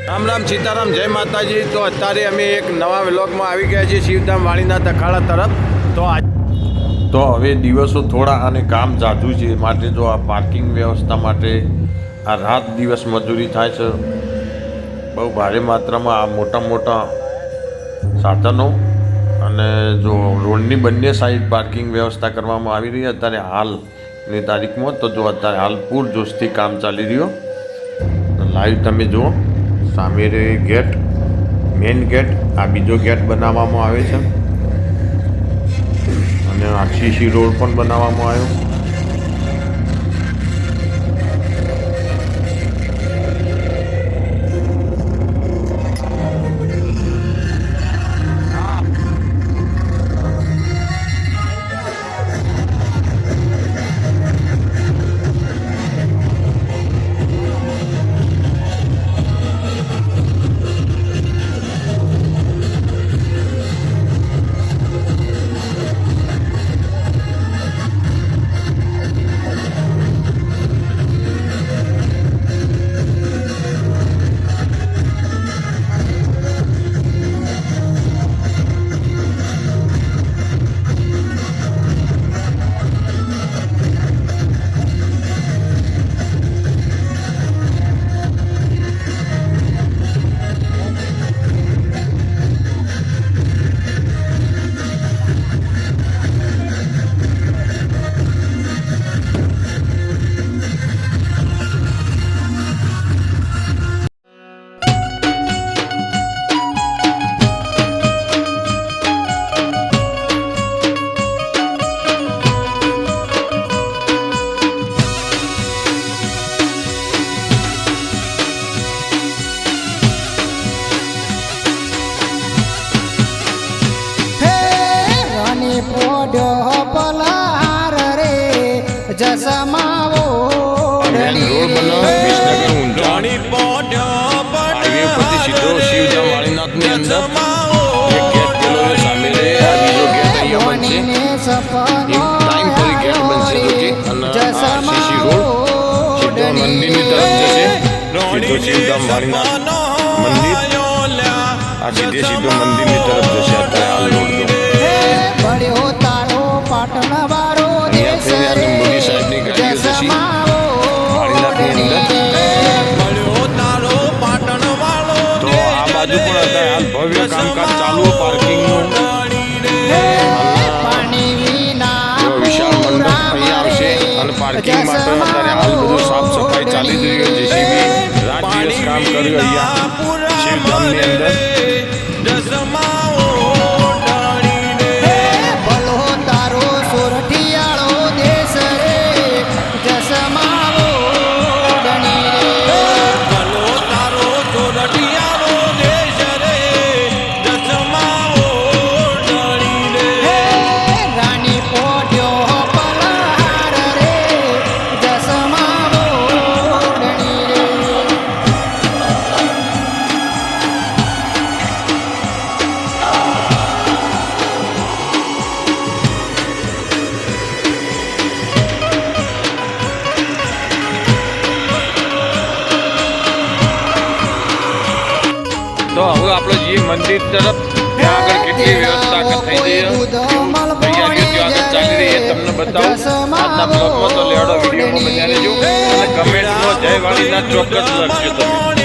રામ રામ સીતારામ જય માતાજી। તો અત્યારે અમે એક નવા વ્લોગમાં આવી ગયા છીએ શિવધામ વાણીના અખાડા તરફ। તો હવે દિવસો થોડા અને કામ ઝાઝું છે માટે જો આ પાર્કિંગ વ્યવસ્થા માટે આ રાત દિવસ મજૂરી થાય છે। બહુ ભારે માત્રામાં આ મોટા મોટા સાધનો અને જો રોડની બંને સાઈડ પાર્કિંગ વ્યવસ્થા કરવામાં આવી રહી। અત્યારે હાલની તારીખમાં તો જો અત્યારે હાલ પૂરજોશથી કામ ચાલી રહ્યો। લાઈવ તમે જુઓ સામે ગેટ મેઇન ગેટ આ બીજો ગેટ બનાવવામાં આવે છે અને આ સીસી રોડ પણ બનાવવામાં આવ્યો। શિવધામ વાણીનાથ મંદિર આ સીધે સીધો મંદિરની તરફ જશે। અત્યારે હાલ રોડ મોદી સાહેબની ગાડીઓ જશે વાણીનાથની અંદર। તો આ બાજુ પણ અત્યારે હાલ ભવ્ય કામકાજ ચાલુ પાર્કિંગનું વિશાળ મંડપ અહીંયા આવશે અને પાર્કિંગ માટે અત્યારે હાલ બધું સાફ સફાઈ ચાલી જ રહ્યું। જેસીબી રાત દિવસ કામ કર્યું અહીંયા શિવધામની અંદર। તો હવે આપણે જે મંદિર તરફ ત્યાં આગળ કેટલી વ્યવસ્થા થઈ રહી તૈયારીઓ આગળ ચાલી રહી છે તમને બતાવું આજના બ્લોગમાં। તો લેવડો વિડીયોમાં બન્યા રહેજો અને કમેન્ટમાં જય વાણીનાથ ચોક્કસ લખજો તમે।